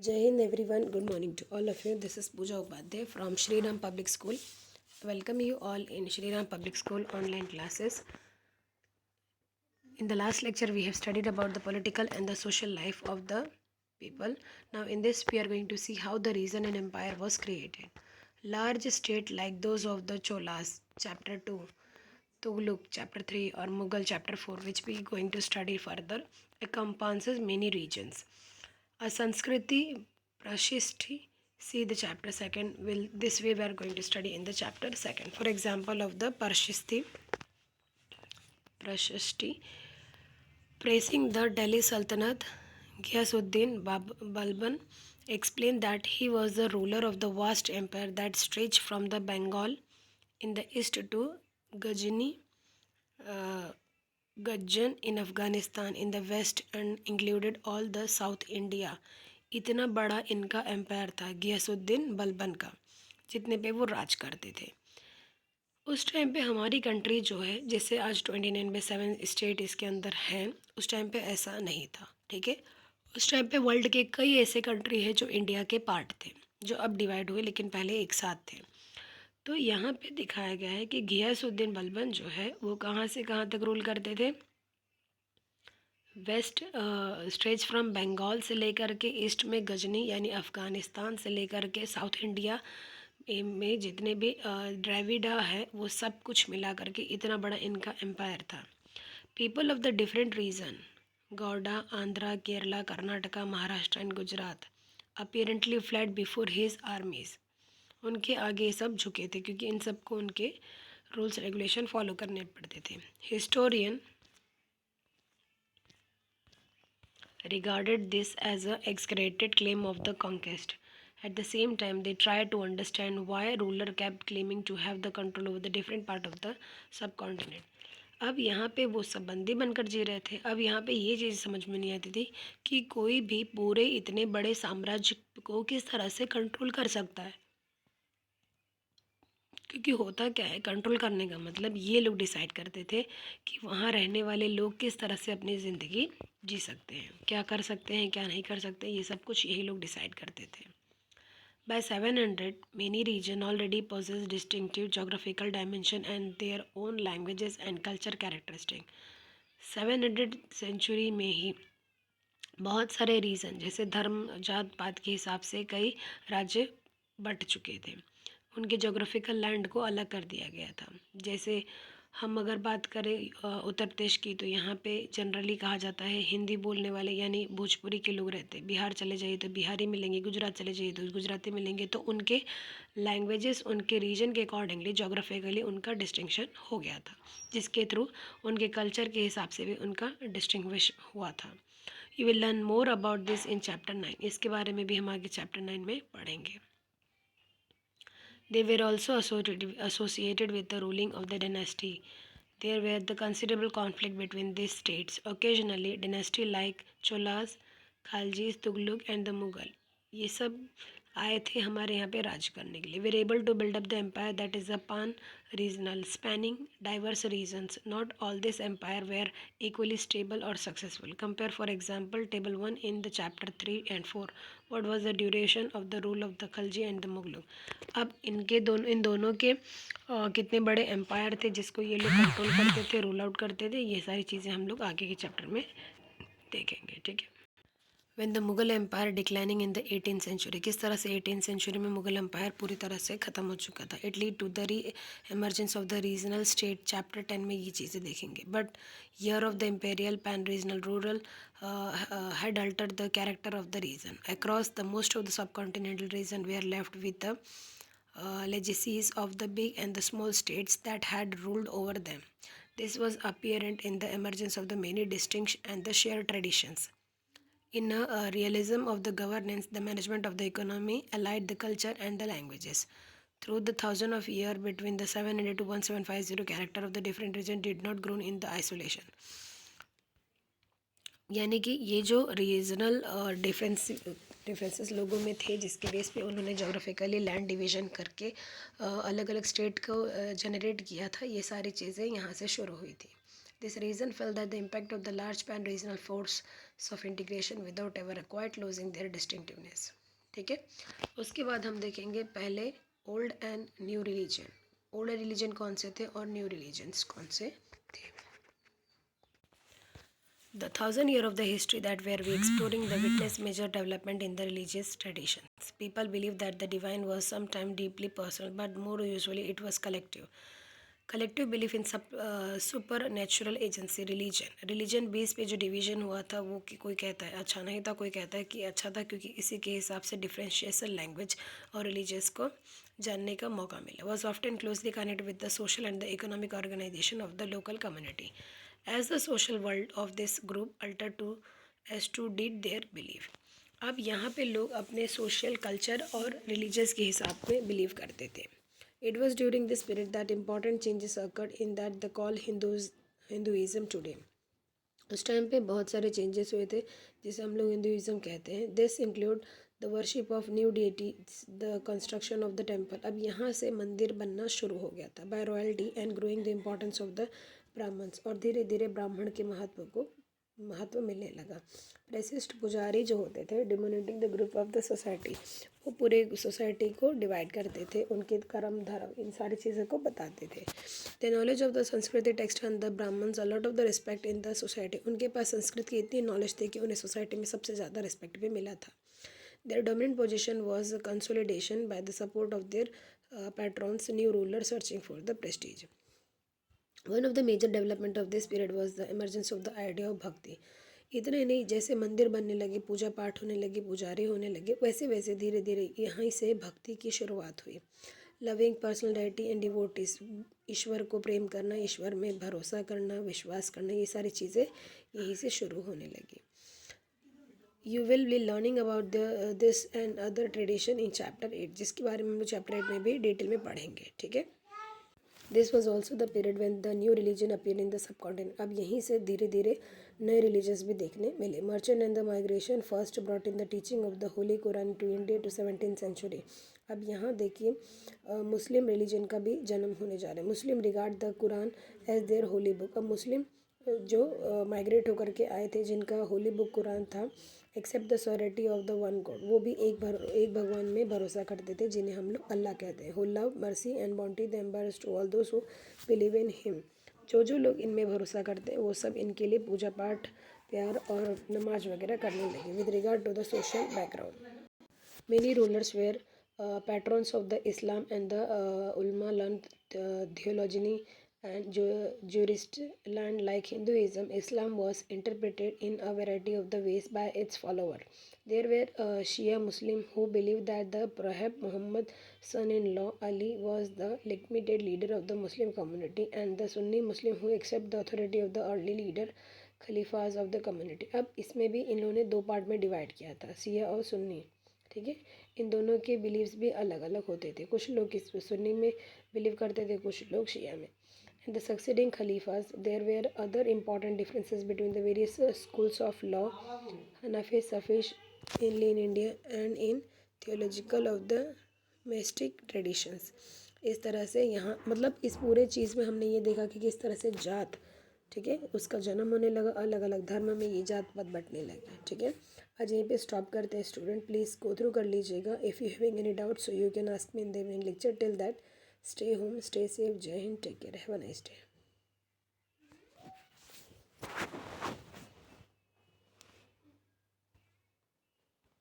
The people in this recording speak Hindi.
Jai Hind everyone, good morning to all of you. This is Pooja Upadhyay from Shri Ram Public School. Welcome you all in Shri Ram Public School online classes. In the last lecture, we have studied about the political and the social life of the people. Now in this, we are going to see how the region and empire was created. Large state like those of the Cholas, chapter 2, Tughlaq, chapter 3 or Mughal, chapter 4, which we are going to study further, encompasses many regions. A Sanskriti Prashishti, see the chapter second. Will this way we are going to study in the chapter second. For example of the Prashishti, praising the Delhi Sultanate, Ghiyasuddin Balban explained that he was the ruler of the vast empire that stretched from the Bengal in the east to Ghazni, uh, Ghajan in Afghanistan in the west and included all the South India. इतना बड़ा इनका एम्पायर था गियासुद्दीन बलबन का, जितने पे वो राज करते थे। उस टाइम पे हमारी कंट्री जो है, जैसे आज 29 में 7 स्टेट इसके अंदर हैं, उस टाइम पे ऐसा नहीं था। ठीक है, उस टाइम पे वर्ल्ड के कई ऐसे कंट्री हैं जो इंडिया के पार्ट थे, जो अब डिवाइड हुए लेकिन पहले एक साथ थे। तो यहाँ पे दिखाया गया है कि गियासुद्दीन बलबन जो है वो कहाँ से कहाँ तक रूल करते थे। वेस्ट स्ट्रेच फ्रॉम बंगाल से लेकर के ईस्ट में गजनी यानी अफ़गानिस्तान से लेकर के साउथ इंडिया में जितने भी द्रविड़ा है वो सब कुछ मिला करके इतना बड़ा इनका एम्पायर था। People of the different region Gauda, Andhra, Kerala, Karnataka, Maharashtra and Gujarat apparently flat before his armies. उनके आगे सब झुके थे क्योंकि इन सबको उनके रूल्स रेगुलेशन फॉलो करने पड़ते थे। Historian regarded this as an exaggerated claim of the conquest. At the same time, they tried to understand why ruler kept claiming to have the control over the different part of the subcontinent. अब यहाँ पे वो सब बंदी बनकर जी रहे थे। अब यहाँ पे ये चीज़ समझ में नहीं आती थी कि कोई भी पूरे इतने बड़े साम्राज्य को किस तरह से कंट्रोल कर सकता है, क्योंकि होता क्या है, कंट्रोल करने का मतलब ये लोग डिसाइड करते थे कि वहाँ रहने वाले लोग किस तरह से अपनी ज़िंदगी जी सकते हैं, क्या कर सकते हैं, क्या नहीं कर सकते, ये सब कुछ यही लोग डिसाइड करते थे। By 700, many regions already possess distinctive geographical dimension and their own languages and culture characteristic. 700 century में ही बहुत सारे रीजन जैसे धर्म, जात पात के हिसाब से कई राज्य बट चुके थे। उनके जोग्राफिकल लैंड को अलग कर दिया गया था। जैसे हम अगर बात करें उत्तर प्रदेश की, तो यहाँ पे जनरली कहा जाता है हिंदी बोलने वाले यानी भोजपुरी के लोग रहते हैं। बिहार चले जाइए तो बिहारी मिलेंगे, गुजरात चले जाइए तो गुजराती मिलेंगे। तो उनके लैंग्वेजेस उनके रीजन के अकॉर्डिंगली जोग्राफिकली उनका डिस्टिंक्शन हो गया था, जिसके थ्रू उनके कल्चर के हिसाब से भी उनका डिस्टिंग्विश हुआ था। You will learn more about this in chapter 9। इसके बारे में भी हम आगे चैप्टर 9 में पढ़ेंगे। They were also associated with the ruling of the dynasty. There were the considerable conflict between these states. Occasionally, dynasty like Cholas, Khaljis, Tughlaq and the Mughal, ये सब आए थे हमारे यहाँ पे राज करने के लिए। वे able to build up the empire that is a pan regional spanning diverse regions. Not all this empire were equally stable or successful. Compare for example table 1 in the chapter 3 and 4. What was the duration of the rule of the Khalji and the Mughal? अब इन दोनों के कितने बड़े एम्पायर थे जिसको ये लोग कंट्रोल करते थे, रूल आउट करते थे, ये सारी चीज़ें हम लोग आगे के चैप्टर में देखेंगे। ठीक है। When the Mughal Empire declining in the 18th century, किस तरह से 18th century में मुगल एम्पायर पूरी तरह से ख़त्म हो चुका था। इट लीड टू द री emergence of the regional state. Chapter 10 में ये चीज़ें देखेंगे। But year of the imperial pan regional rural had altered the character of the region. Across the most of the subcontinental region we are left with the legacies of the big and the small states that had ruled over them. This was apparent in the emergence of the many distinct and the shared traditions. In a realism of the governance, the management of the economy, allied the culture and the languages. Through the thousand of years between the 700 to 1750, character of the different region did not grow in the isolation. यानी कि ये जो रीजनल डिफरेंसेस लोगों में थे, जिसके बेस पे उन्होंने जोग्राफिकली लैंड डिवीज़न करके अलग अलग स्टेट को जनरेट किया था, ये सारी चीज़ें यहाँ से शुरू हुई थी। This reason felt that the impact of the large pan-regional force of integration without ever quite losing their distinctiveness. ठीक है, उसके बाद हम देखेंगे पहले old and new religion. Old religion कौन से थे और न्यू रिलीजन्स कौन से थे। The 1,000 year of the history that where we exploring the witness major development in the religious traditions. People believe that the divine was sometime deeply personal, but more usually it was collective. Collective belief in सब supernatural agency. Religion base पे जो डिवीजन हुआ था वो कि कोई कहता है अच्छा नहीं था, कोई कहता है कि अच्छा था, क्योंकि इसी के हिसाब से डिफ्रेंशिएशन लैंग्वेज और रिलीजियस को जानने का मौका मिला। Was often closely connect with the social and the economic organisation of the local community as the social world of this group alter to as to did their believe. अब यहाँ पे लोग अपने सोशल कल्चर और रिलीजियस के हिसाब में बिलीव करते थे। It was during this period that important changes occurred in that the call Hinduism today. उस टाइम पे बहुत सारे चेंजेस हुए थे जिसे हम लोग हिंदुइज्म कहते हैं। This include the worship of new deity, the construction of the temple. अब यहाँ से मंदिर बनना शुरू हो गया था। By royalty and growing the importance of the Brahmans, और धीरे धीरे ब्राह्मण के महत्व मिलने लगा। प्रेसिस्ट पुजारी जो होते थे dominating the group of the society, वो पूरे सोसाइटी को डिवाइड करते थे, उनके कर्म धर्म इन सारी चीज़ों को बताते थे। The knowledge of the Sanskrit text and the Brahmans a lot of the respect in the society. उनके पास संस्कृत की इतनी नॉलेज थी कि उन्हें सोसाइटी में सबसे ज़्यादा रिस्पेक्ट भी मिला था। Their dominant position was consolidation by the support of their patrons, new ruler searching for the prestige. One of the major development of this period was the emergence of the idea of bhakti. इतने नहीं, जैसे मंदिर बनने लगे, पूजा पाठ होने लगे, पुजारी होने लगे, वैसे वैसे धीरे धीरे यहाँ से भक्ति की शुरुआत हुई। लविंग पर्सनैलिटी एंड डिवोटीज, ईश्वर को प्रेम करना, ईश्वर में भरोसा करना, विश्वास करना, ये सारी चीज़ें यहीं से शुरू होने लगी। You will be learning about this and other tradition in chapter 8, जिसके बारे में हम चैप्टर 8 में भी डिटेल में पढ़ेंगे। ठीक है, this was also the period when the new religion appear in the sub continent. अब यहीं से धीरे धीरे नए रिलीजन्स भी देखने मिले। Merchant and the migration first brought in the teaching of the holy Quran to India to 17th century. अब यहाँ देखिए मुस्लिम रिलीजन का भी जन्म होने जा रहा है। Muslim regard the Quran as their holy book. अब मुस्लिम जो माइग्रेट होकर के आए थे, जिनका होली बुक कुरान था, except the authority of the one God, वो भी एक भगवान में भरोसा करते थे, जिन्हें हम लोग अल्लाह कहते हैं। Who love mercy and bounty the embers to all those who believe in him. जो लोग इनमें भरोसा करते हैं वो सब इनके लिए पूजा पाठ, प्यार और नमाज वगैरह करने लगे। With regard to the social background, many rulers were patrons of the Islam and the ulama learned theology and jurist learned like Hinduism. Islam was interpreted in a variety of the ways by its follower. There were Shia Muslim who believed that the Prophet Muhammad son-in-law Ali was the legitimate leader of the Muslim community, and the Sunni Muslim who accept the authority of the early leader खलीफाज ऑफ द कम्युनिटी। अब इसमें भी इन लोगों ने दो पार्ट में डिवाइड किया था, शिया और सुन्नी। ठीक है, इन दोनों के बिलीव्स भी अलग अलग होते थे। कुछ लोग इस सुन्नी में बिलीव करते थे, कुछ लोग शिया में। एंड द सक्सीडिंग खलीफाज, there were other important differences between the various schools of law, हनफी, सफीश in India and in theological of the mystic traditions. इस तरह से यहाँ मतलब इस पूरे चीज़ में हमने ये देखा कि किस तरह से जात, ठीक है, उसका जन्म होने लगा, अलग अलग धर्म में ये जात पात बंटने लगे। ठीक है, आज यहीं पे स्टॉप करते हैं स्टूडेंट, प्लीज़ गो थ्रू कर लीजिएगा। If you having any doubt so you can ask me in the evening lecture. Till that stay home, stay safe, जय हिंद, take care, have a nice day.